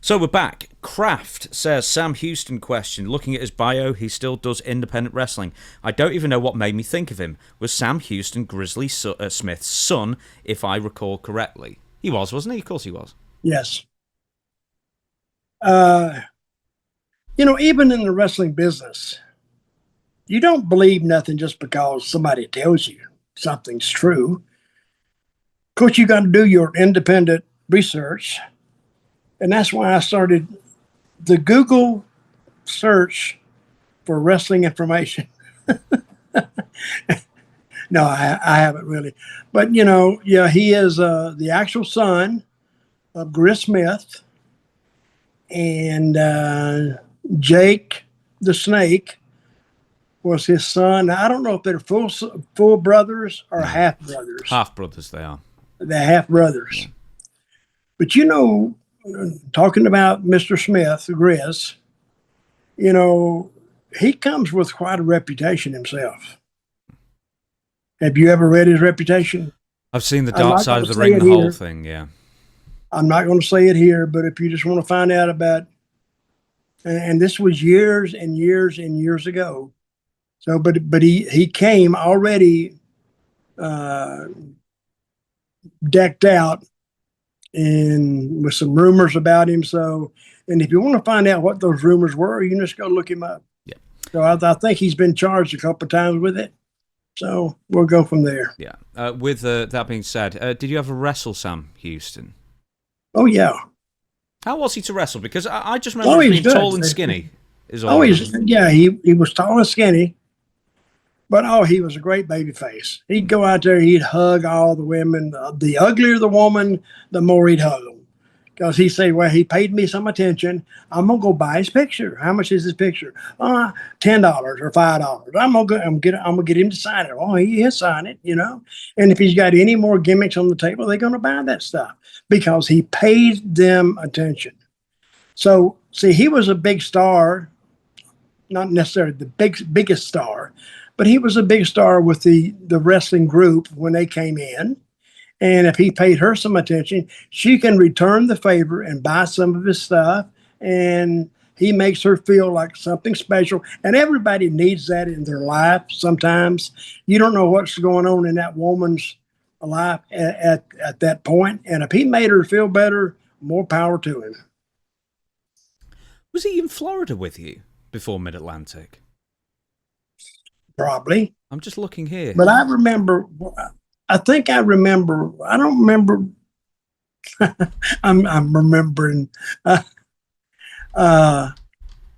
So we're back. Kraft says, Sam Houston question. Looking at his bio, he still does independent wrestling. I don't even know what made me think of him. Was Sam Houston Grizzly Smith's son, if I recall correctly? He was, wasn't he? Of course he was. Yes. Even in the wrestling business, you don't believe nothing just because somebody tells you something's true. Of course, you got to do your independent research. And that's why I started the Google search for wrestling information. No, I haven't really. But, he is the actual son of Grizzly Smith, and Jake the Snake was his son. Now, I don't know if they're full brothers or half brothers. Half brothers, they are. They're half brothers. Yeah. But, talking about Mr. Smith, Grizz, he comes with quite a reputation himself. Have you ever read his reputation? I've seen the Dark Side of the Ring, the whole thing, yeah. I'm not going to say it here, but if you just want to find out about, and this was years and years and years ago. So, but he came already decked out and with some rumors about him. So, and if you want to find out what those rumors were, you can just go look him up. Yeah. So I think he's been charged a couple of times with it. So we'll go from there. Yeah. With that being said, did you ever wrestle Sam Houston? Oh, yeah. How was he to wrestle? Because I just remember him being tall and skinny. He was tall and skinny. But, he was a great baby face. He'd go out there, he'd hug all the women. The uglier the woman, the more he'd hug them. Because he'd say, well, he paid me some attention. I'm going to go buy his picture. How much is his picture? $10 or $5. I'm going to get him to sign it. Oh, he'll sign it, And if he's got any more gimmicks on the table, they're going to buy that stuff because he paid them attention. So, see, he was a big star, not necessarily the biggest star, but he was a big star with the wrestling group when they came in. And if he paid her some attention, she can return the favor and buy some of his stuff. And he makes her feel like something special. And everybody needs that in their life sometimes. You don't know what's going on in that woman's life at that point. And if he made her feel better, more power to him. Was he in Florida with you before Mid-Atlantic? Probably. I'm just looking here. But I remember... I don't remember. I'm remembering. I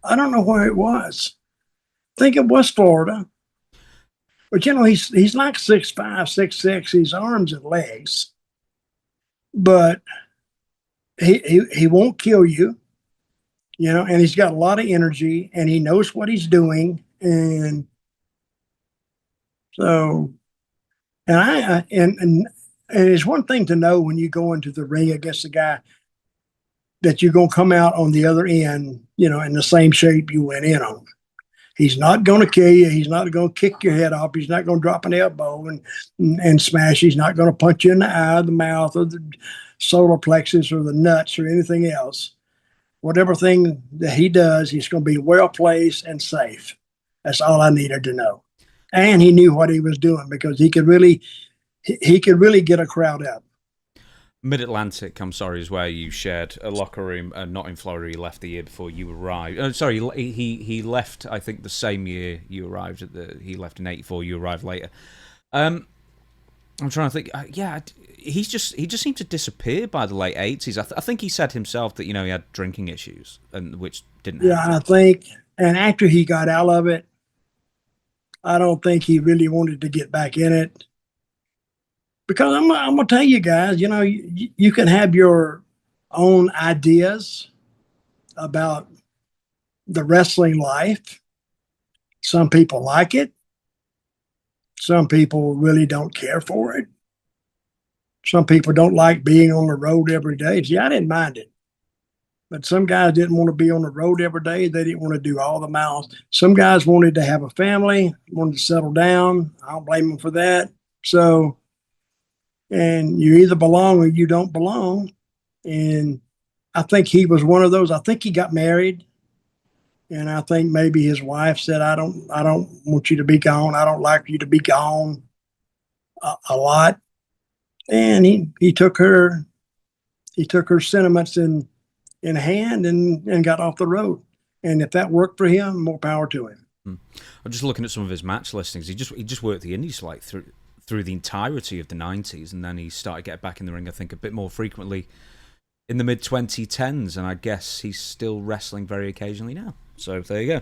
don't know where it was. I think it was Florida. But he's like 6'5", 6'6", his arms and legs. But he won't kill you, and he's got a lot of energy and he knows what he's doing. And so And it's one thing to know when you go into the ring against a guy that you're going to come out on the other end, in the same shape you went in on. He's not going to kill you. He's not going to kick your head off. He's not going to drop an elbow and smash. He's not going to punch you in the eye, the mouth, or the solar plexus, or the nuts, or anything else. Whatever thing that he does, he's going to be well placed and safe. That's all I needed to know. And he knew what he was doing because he could really get a crowd up. Mid-Atlantic, I'm sorry, is where you shared a locker room, not in Florida. He left the year before you arrived. He left, I think, the same year you arrived. He left in '84. You arrived later. I'm trying to think. He just seemed to disappear by the late '80s. I think he said himself that he had drinking issues, and which didn't happen. Yeah, I think. And after he got out of it, I don't think he really wanted to get back in it. Because I'm going to tell you guys, you can have your own ideas about the wrestling life. Some people like it. Some people really don't care for it. Some people don't like being on the road every day. See, I didn't mind it. But some guys didn't want to be on the road every day. They didn't want to do all the miles. Some guys wanted to have a family, wanted to settle down. I don't blame them for that. And you either belong or you don't belong. And I think he was one of those. I think he got married, and I think maybe his wife said, I don't want you to be gone. I don't like you to be gone a lot." And he took her sentiments in hand and got off the road. And if that worked for him, more power to him. I'm just looking at some of his match listings. He just worked the indies like through the entirety of the 90s, and then he started getting back in the ring, I think, a bit more frequently in the mid-2010s, and I guess he's still wrestling very occasionally now. So there you go.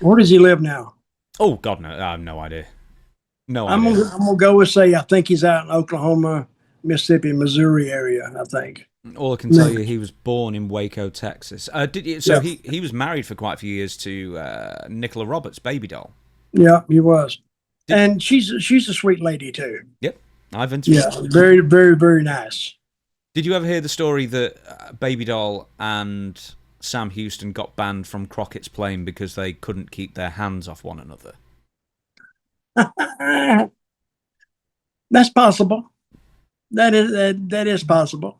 Where does he live now? Oh, God, no. I have no idea. I'm gonna go and say I think he's out in Oklahoma, Mississippi, Missouri area, I think. All I can tell you, he was born in Waco, Texas. He was married for quite a few years to Nicola Roberts, baby doll. Yeah, he was. And she's a sweet lady too. Yep, I've interviewed. Yeah, very, very, very nice. Did you ever hear the story that Baby Doll and Sam Houston got banned from Crockett's plane because they couldn't keep their hands off one another? That's possible. That is possible.